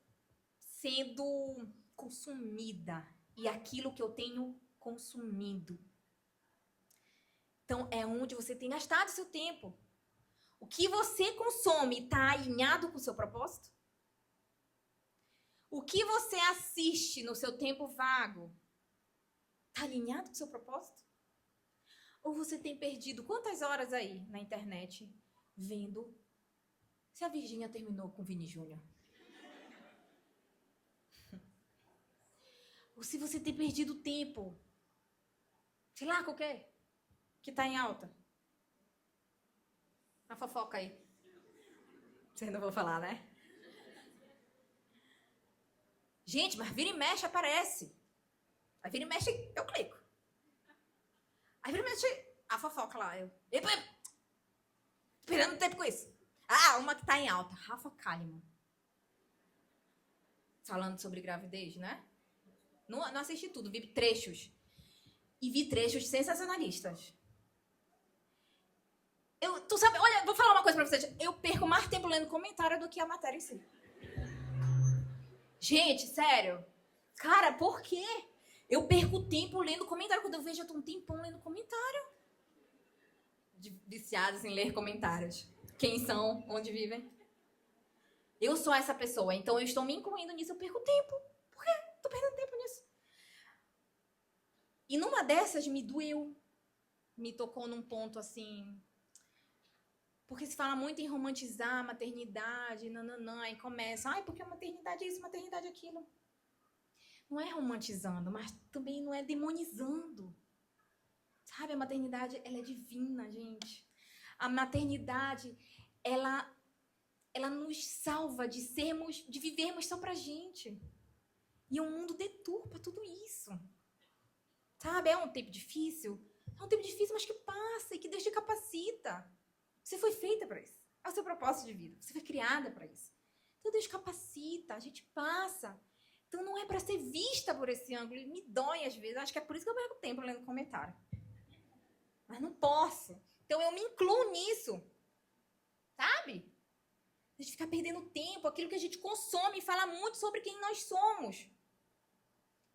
sendo consumida e aquilo que eu tenho consumido. Então, é onde você tem gastado seu tempo. O que você consome está alinhado com o seu propósito? O que você assiste no seu tempo vago está alinhado com o seu propósito? Ou você tem perdido quantas horas aí na internet vendo se a Virgínia terminou com o Vini Júnior? Ou se você tem perdido tempo, sei lá, qualquer, que está em alta. A fofoca aí. Vocês não vão falar, né? Gente, mas vira e mexe aparece. Aí vira e mexe, eu clico. Aí vira e mexe a fofoca lá. Epa, esperando tempo com isso. Ah, uma que tá em alta. Rafa Kalimann. Falando sobre gravidez, né? Não assisti tudo, vi trechos. E vi trechos sensacionalistas. Tu sabe, olha, vou falar uma coisa pra vocês. Eu perco mais tempo lendo comentário do que a matéria em si. Gente, sério. Cara, por quê? Eu perco tempo lendo comentário. Quando eu vejo, eu tô um tempão lendo comentário. Viciados em ler comentários. Quem são? Onde vivem? Eu sou essa pessoa, então eu estou me incluindo nisso, eu perco tempo. Por quê? Tô perdendo tempo nisso. E numa dessas me doeu. Me tocou num ponto assim... Porque se fala muito em romantizar a maternidade, nananã, aí começa, ai, porque a maternidade é isso, maternidade é aquilo. Não é romantizando, mas também não é demonizando. Sabe, a maternidade, ela é divina, gente. A maternidade, ela nos salva de vivermos só pra gente. E o mundo deturpa tudo isso. Sabe, é um tempo difícil? É um tempo difícil, mas que passa e que Deus te capacita. Você foi feita para isso. É o seu propósito de vida. Você foi criada para isso. Então Deus capacita, a gente passa. Então não é para ser vista por esse ângulo. E me dói às vezes. Acho que é por isso que eu perco tempo lendo comentário. Mas não posso. Então eu me incluo nisso. Sabe? A gente fica perdendo tempo. Aquilo que a gente consome fala muito sobre quem nós somos.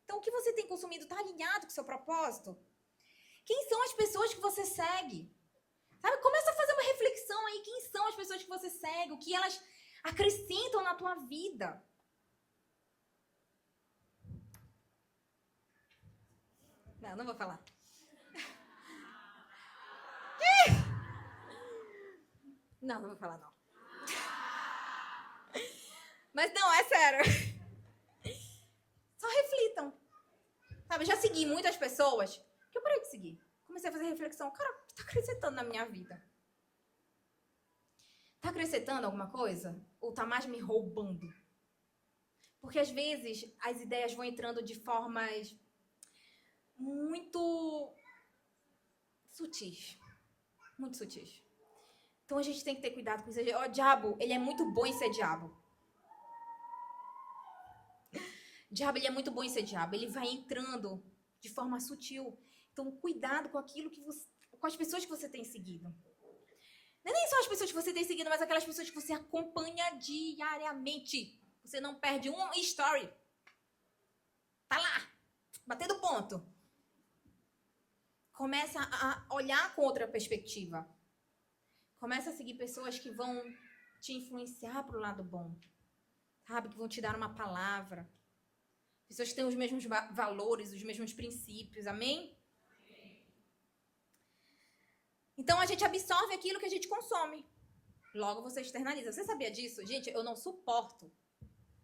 Então o que você tem consumido está alinhado com o seu propósito? Quem são as pessoas que você segue? Sabe? Começa a fazer uma reflexão aí. Quem são as pessoas que você segue? O que elas acrescentam na tua vida? Não vou falar. Não vou falar, não. Mas não, é sério. Só reflitam. Sabe, eu já segui muitas pessoas que eu parei de seguir. Comecei a fazer reflexão. Cara, o que tá acrescentando na minha vida? Tá acrescentando alguma coisa? Ou tá mais me roubando? Porque às vezes as ideias vão entrando de formas muito sutis. Muito sutis. Então a gente tem que ter cuidado com isso. O diabo, ele é muito bom em ser diabo. O diabo, ele é muito bom em ser diabo. Ele vai entrando de forma sutil. Então, cuidado com aquilo que você... com as pessoas que você tem seguido. Não é nem só as pessoas que você tem seguido, mas aquelas pessoas que você acompanha diariamente. Você não perde um story. Tá lá, batendo ponto. Começa a olhar com outra perspectiva. Começa a seguir pessoas que vão te influenciar para o lado bom. Sabe? Que vão te dar uma palavra. Pessoas que têm os mesmos valores, os mesmos princípios. Amém? Então, a gente absorve aquilo que a gente consome. Logo, você externaliza. Você sabia disso? Gente, eu não suporto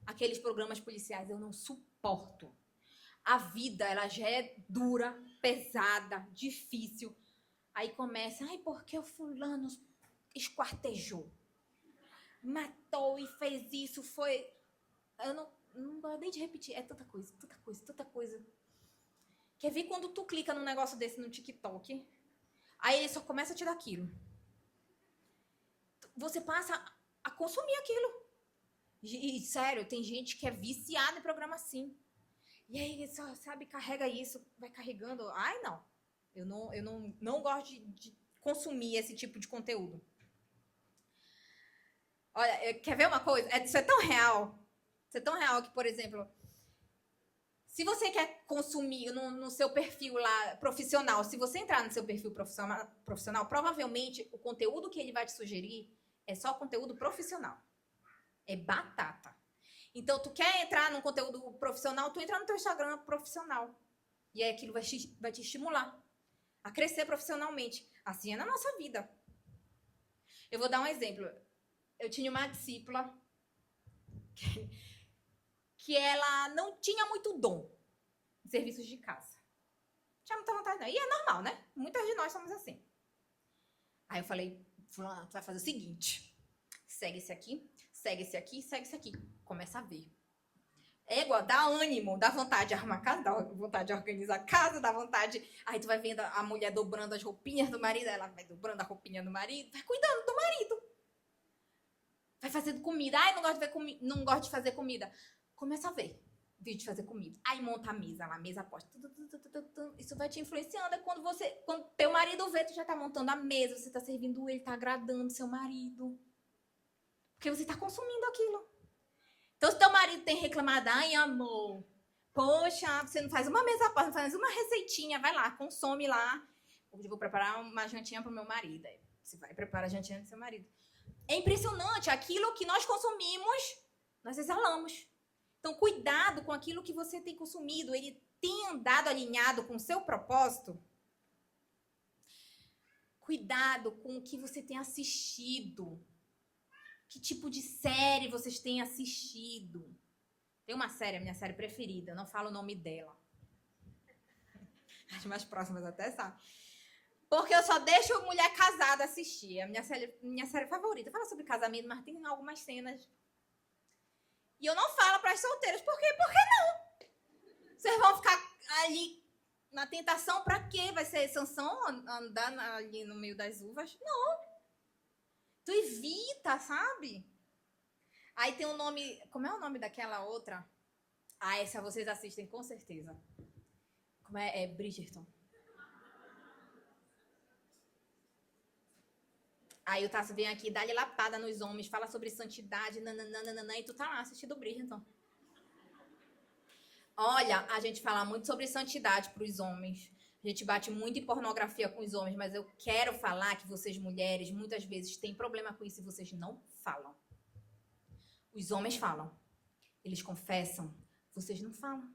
aqueles programas policiais. Eu não suporto. A vida, ela já é dura, pesada, difícil. Aí começa, ai, porque o fulano esquartejou. Matou e fez isso, foi... Eu não gosto nem de repetir. É tanta coisa, tanta coisa, tanta coisa. Quer ver quando tu clica num negócio desse no TikTok? Aí ele só começa a te dar aquilo. Você passa a consumir aquilo. E sério, tem gente que é viciada em programa assim. E aí, só, sabe, carrega isso, vai carregando. Ai, não. Eu não gosto de consumir esse tipo de conteúdo. Olha, quer ver uma coisa? Isso é tão real. Isso é tão real que, por exemplo, se você quer consumir no seu perfil lá profissional, se você entrar no seu perfil profissional, provavelmente o conteúdo que ele vai te sugerir é só conteúdo profissional. É batata. Então, tu quer entrar num conteúdo profissional, tu entra no teu Instagram profissional. E aí aquilo vai te estimular a crescer profissionalmente. Assim é na nossa vida. Eu vou dar um exemplo. Eu tinha uma discípula que ela não tinha muito dom em serviços de casa. Não tinha muita vontade, não. E é normal, né? Muitas de nós somos assim. Aí eu falei, fulana, tu vai fazer o seguinte. Segue esse aqui, segue esse aqui, segue esse aqui. Começa a ver. É igual, dá ânimo, dá vontade de arrumar casa, dá vontade de organizar a casa, dá vontade... Aí tu vai vendo a mulher dobrando as roupinhas do marido, ela vai dobrando a roupinha do marido, vai cuidando do marido. Vai fazendo comida. Ai, não gosto de fazer comida. Começa a ver vídeo de fazer comida. Aí monta a mesa lá, a mesa posta. Isso vai te influenciando. É quando teu marido vê, tu já tá montando a mesa, você tá servindo ele, tá agradando seu marido. Porque você tá consumindo aquilo. Então, se teu marido tem reclamado, ai, amor, poxa, você não faz uma mesa posta, não faz uma receitinha, vai lá, consome lá. Hoje eu vou preparar uma jantinha pro meu marido. Aí você vai preparar a jantinha do seu marido. É impressionante, aquilo que nós consumimos, nós exalamos. Então, cuidado com aquilo que você tem consumido. Ele tem andado alinhado com o seu propósito? Cuidado com o que você tem assistido. Que tipo de série vocês têm assistido? Tem uma série, a minha série preferida, eu não falo o nome dela. As mais próximas até sabem. Porque eu só deixo mulher casada assistir. É a minha série favorita. Fala sobre casamento, mas tem algumas cenas. E eu não falo para as solteiras. Por quê? Por que não? Vocês vão ficar ali na tentação para quê? Vai ser Sansão andar ali no meio das uvas? Não. Tu evita, sabe? Aí tem um nome... Como é o nome daquela outra? Ah, essa vocês assistem com certeza. Como é? É Bridgerton. Aí o Tasso vem aqui, dá-lhe lapada nos homens, fala sobre santidade, nananana, e tu tá lá assistindo o Bridgerton. Olha, a gente fala muito sobre santidade pros homens. A gente bate muito em pornografia com os homens, mas eu quero falar que vocês, mulheres, muitas vezes têm problema com isso e vocês não falam. Os homens falam. Eles confessam. Vocês não falam.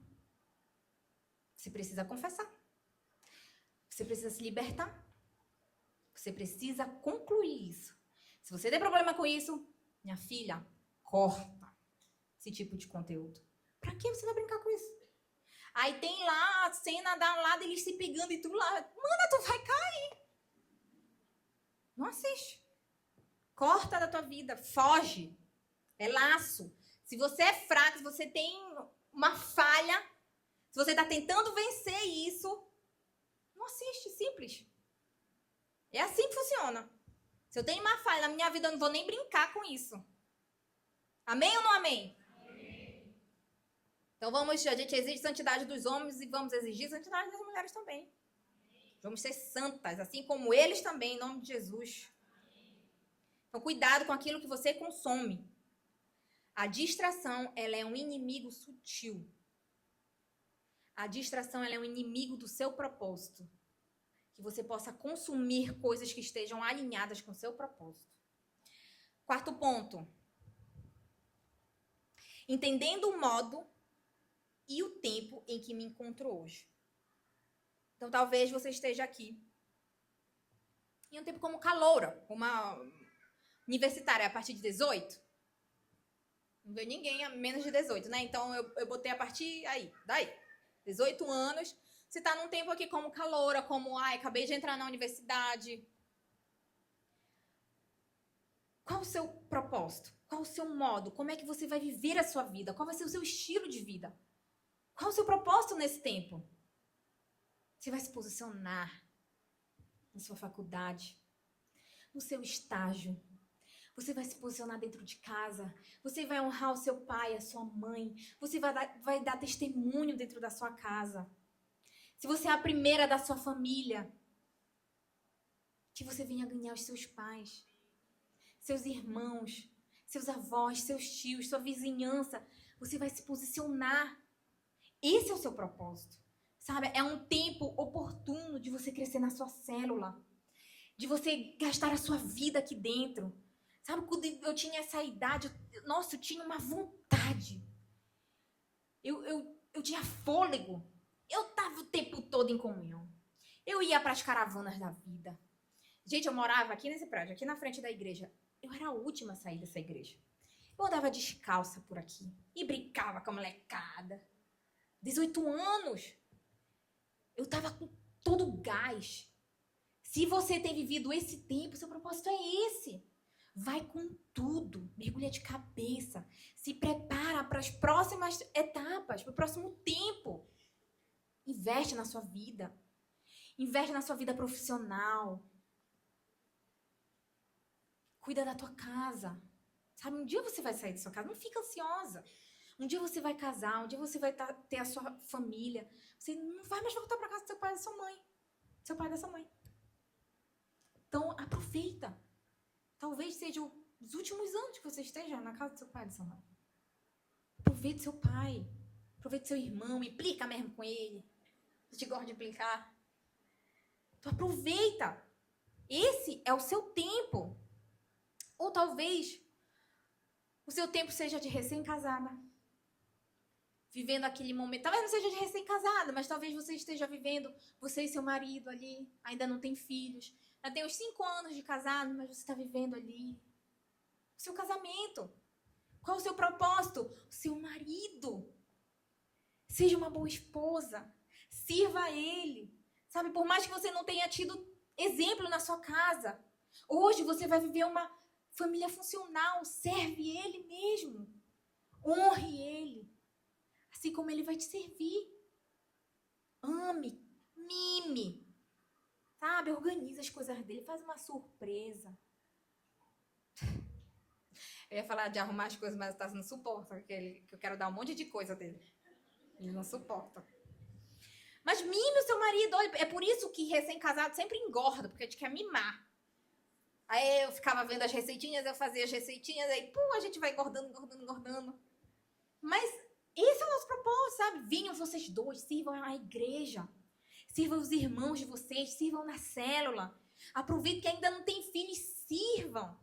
Você precisa confessar. Você precisa se libertar. Você precisa concluir isso. Se você tem problema com isso, minha filha, corta esse tipo de conteúdo. Pra que você vai brincar com isso? Aí tem lá a cena da lado, eles se pegando e tu lá. Mana, tu vai cair. Não assiste. Corta da tua vida. Foge. É laço. Se você é fraco, se você tem uma falha, se você está tentando vencer isso, não assiste. Simples. É assim que funciona. Se eu tenho uma falha na minha vida, eu não vou nem brincar com isso. Amém ou não amém? Então a gente exige santidade dos homens e vamos exigir santidade das mulheres também. Vamos ser santas, assim como eles também, em nome de Jesus. Então cuidado com aquilo que você consome. A distração, ela é um inimigo sutil. A distração, ela é um inimigo do seu propósito. Que você possa consumir coisas que estejam alinhadas com o seu propósito. Quarto ponto. Entendendo o modo e o tempo em que me encontro hoje. Então, talvez você esteja aqui em um tempo como caloura, uma universitária a partir de 18. Não veio ninguém a menos de 18, né? Então, eu botei a partir daí, 18 anos. Você está num tempo aqui como caloura, como, acabei de entrar na universidade. Qual o seu propósito? Qual o seu modo? Como é que você vai viver a sua vida? Qual vai ser o seu estilo de vida? Qual o seu propósito nesse tempo? Você vai se posicionar na sua faculdade, no seu estágio. Você vai se posicionar dentro de casa. Você vai honrar o seu pai, a sua mãe. Você vai dar testemunho dentro da sua casa. Se você é a primeira da sua família, que você venha ganhar os seus pais, seus irmãos. seus avós, seus tios, sua vizinhança. Você vai se posicionar. Esse é o seu propósito. Sabe? É um tempo oportuno de você crescer na sua célula. De você gastar a sua vida aqui dentro. Sabe? Quando eu tinha essa idade, nossa, eu tinha uma vontade. Eu tinha fôlego. Eu estava o tempo todo em comunhão. Eu ia para as caravanas da vida. Gente, eu morava aqui nesse prédio, aqui na frente da igreja. Eu era a última a sair dessa igreja. Eu andava descalça por aqui e brincava com a molecada. 18 anos. Eu estava com todo o gás. Se você tem vivido esse tempo, seu propósito é esse. Vai com tudo, mergulha de cabeça. Se prepara para as próximas etapas, para o próximo tempo. Investe na sua vida. Investe na sua vida profissional. Cuida da tua casa. Sabe, um dia você vai sair da sua casa, não fica ansiosa. Um dia você vai casar, um dia você vai ter a sua família. Você não vai mais voltar para casa do seu pai e da sua mãe. Seu pai e da sua mãe. Então, aproveita. Talvez seja os últimos anos que você esteja na casa do seu pai e da sua mãe. Aproveite seu pai. Aproveite seu irmão. Implica mesmo com ele. Você gosta de implicar. Então, aproveita. Esse é o seu tempo. Ou talvez o seu tempo seja de recém-casada. Vivendo aquele momento. Talvez não seja de recém-casada, mas talvez você esteja vivendo, você e seu marido ali, ainda não tem filhos. Já tem uns 5 anos de casado, mas você está vivendo ali. O seu casamento. Qual o seu propósito? O seu marido. Seja uma boa esposa. Sirva a ele. Sabe, por mais que você não tenha tido exemplo na sua casa, hoje você vai viver uma família funcional. Serve ele mesmo. Honre ele. Assim como ele vai te servir. Ame. Mime. Sabe, organiza as coisas dele. Faz uma surpresa. Eu ia falar de arrumar as coisas, mas o Tassi não suporta. Que eu quero dar um monte de coisa dele. Ele não suporta. Mas mime o seu marido. Olha, é por isso que recém-casado sempre engorda. Porque a gente quer mimar. Aí eu ficava vendo as receitinhas, eu fazia as receitinhas. Aí, a gente vai engordando. Mas esse é o nosso propósito, sabe? Venham vocês dois, sirvam a igreja. Sirvam os irmãos de vocês, sirvam na célula. Aproveitem que ainda não tem filhos, sirvam.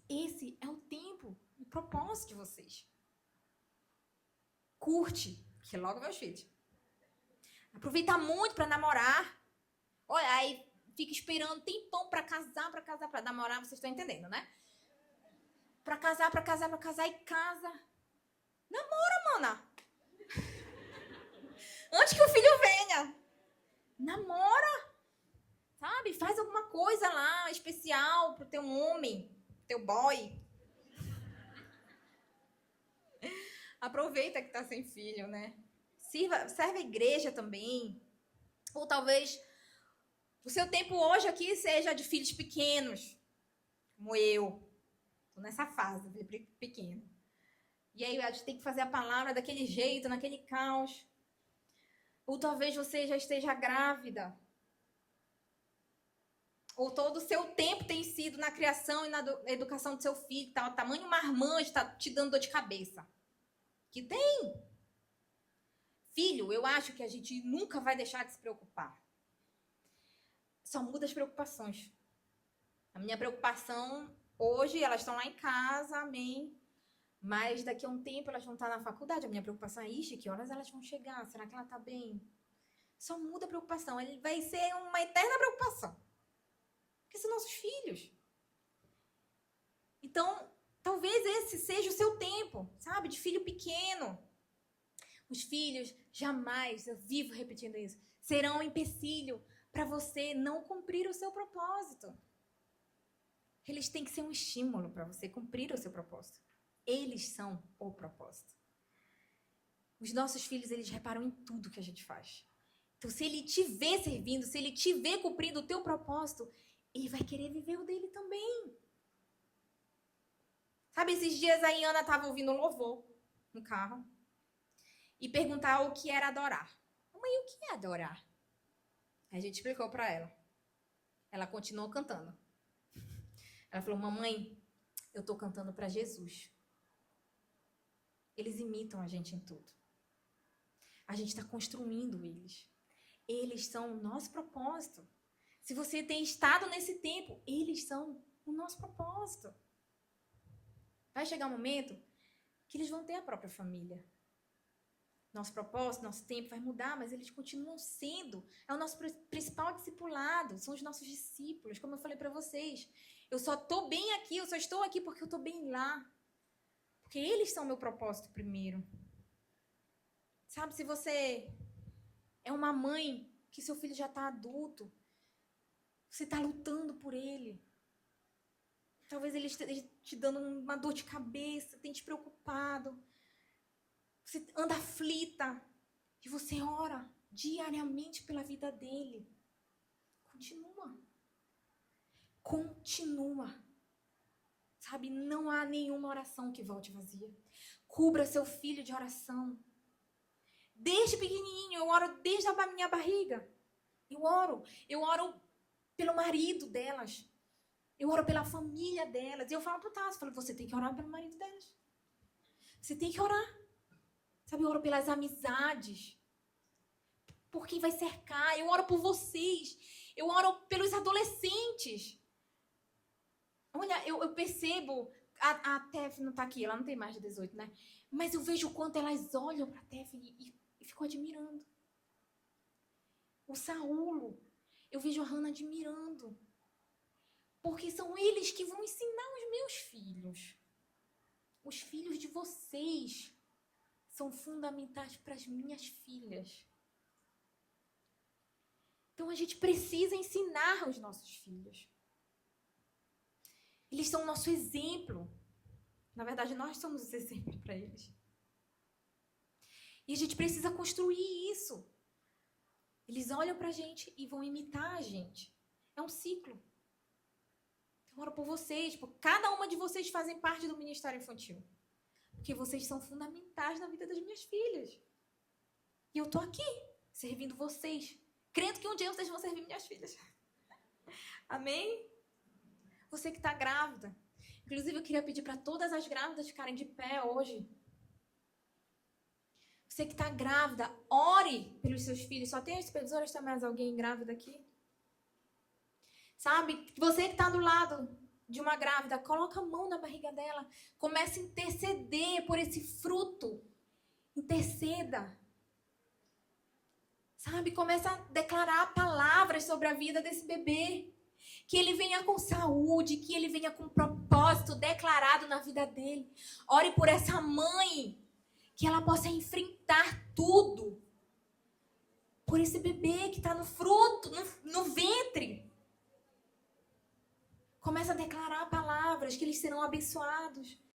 Esse é o tempo, o propósito de vocês. Curte, que logo vai os filhos. Aproveita muito para namorar. Olha, aí fica esperando tempão para casar, para namorar, vocês estão entendendo, né? Para casar e casa. Namora, mana. Antes que o filho venha. Namora. Sabe? Faz alguma coisa lá especial pro teu homem, teu boy. Aproveita que tá sem filho, né? Serve a igreja também. Ou talvez o seu tempo hoje aqui seja de filhos pequenos, como eu. Tô nessa fase, filho pequeno. E aí a gente tem que fazer a palavra daquele jeito, naquele caos. Ou talvez você já esteja grávida. Ou todo o seu tempo tem sido na criação e na educação do seu filho. Tá, o tamanho marmanjo está te dando dor de cabeça. Que tem. Filho, eu acho que a gente nunca vai deixar de se preocupar. Só muda as preocupações. A minha preocupação, hoje, elas estão lá em casa, amém. Mas daqui a um tempo elas vão estar na faculdade. A minha preocupação é, que horas elas vão chegar? Será que ela está bem? Só muda a preocupação. Ele vai ser uma eterna preocupação. Porque são nossos filhos. Então, talvez esse seja o seu tempo, sabe? De filho pequeno. Os filhos jamais, eu vivo repetindo isso, serão um empecilho para você não cumprir o seu propósito. Eles têm que ser um estímulo para você cumprir o seu propósito. Eles são o propósito. Os nossos filhos, eles reparam em tudo que a gente faz. Então, se ele te vê servindo, se ele te vê cumprindo o teu propósito, ele vai querer viver o dele também. Sabe, esses dias a Iana estava ouvindo louvor no carro e perguntar o que era adorar. Mãe, o que é adorar? Aí a gente explicou para ela. Ela continuou cantando. Ela falou, mamãe, eu estou cantando para Jesus. Eles imitam a gente em tudo. A gente está construindo eles. Eles são o nosso propósito. Se você tem estado nesse tempo, eles são o nosso propósito. Vai chegar um momento que eles vão ter a própria família. Nosso propósito, nosso tempo vai mudar, mas eles continuam sendo. É o nosso principal discipulado, são os nossos discípulos, como eu falei para vocês. Eu só estou bem aqui, eu só estou aqui porque eu estou bem lá. Porque eles são o meu propósito primeiro. Sabe, se você é uma mãe que seu filho já está adulto, você está lutando por ele. Talvez ele esteja te dando uma dor de cabeça, tenha te preocupado. Você anda aflita e você ora diariamente pela vida dele. Continua. Continua. Sabe, não há nenhuma oração que volte vazia. Cubra seu filho de oração. Desde pequenininho, eu oro desde a minha barriga. Eu oro pelo marido delas. Eu oro pela família delas. E eu falo pro Tasso, você tem que orar pelo marido delas. Você tem que orar. Sabe, eu oro pelas amizades. Por quem vai cercar. Eu oro por vocês. Eu oro pelos adolescentes. Olha, eu percebo... A Tef não tá aqui, ela não tem mais de 18, né? Mas eu vejo o quanto elas olham pra Tef e ficam admirando. O Saulo, eu vejo a Hannah admirando. Porque são eles que vão ensinar os meus filhos. Os filhos de vocês são fundamentais para as minhas filhas. Então a gente precisa ensinar os nossos filhos. Eles são o nosso exemplo. Na verdade, nós somos esse exemplo para eles. E a gente precisa construir isso. Eles olham para a gente e vão imitar a gente. É um ciclo. Eu oro por vocês, por cada uma de vocês fazem parte do Ministério Infantil. Porque vocês são fundamentais na vida das minhas filhas. E eu estou aqui, servindo vocês. Crendo que um dia vocês vão servir minhas filhas. Amém? Você que está grávida. Inclusive, eu queria pedir para todas as grávidas ficarem de pé hoje. Você que está grávida, ore pelos seus filhos. Só tem as supervisoras, tem mais alguém grávida aqui? Sabe? Você que está do lado de uma grávida, coloca a mão na barriga dela. Comece a interceder por esse fruto. Interceda. Sabe? Começa a declarar palavras sobre a vida desse bebê. Que ele venha com saúde, que ele venha com propósito declarado na vida dele. Ore por essa mãe, que ela possa enfrentar tudo. Por esse bebê que está no fruto, no ventre. Começa a declarar palavras que eles serão abençoados.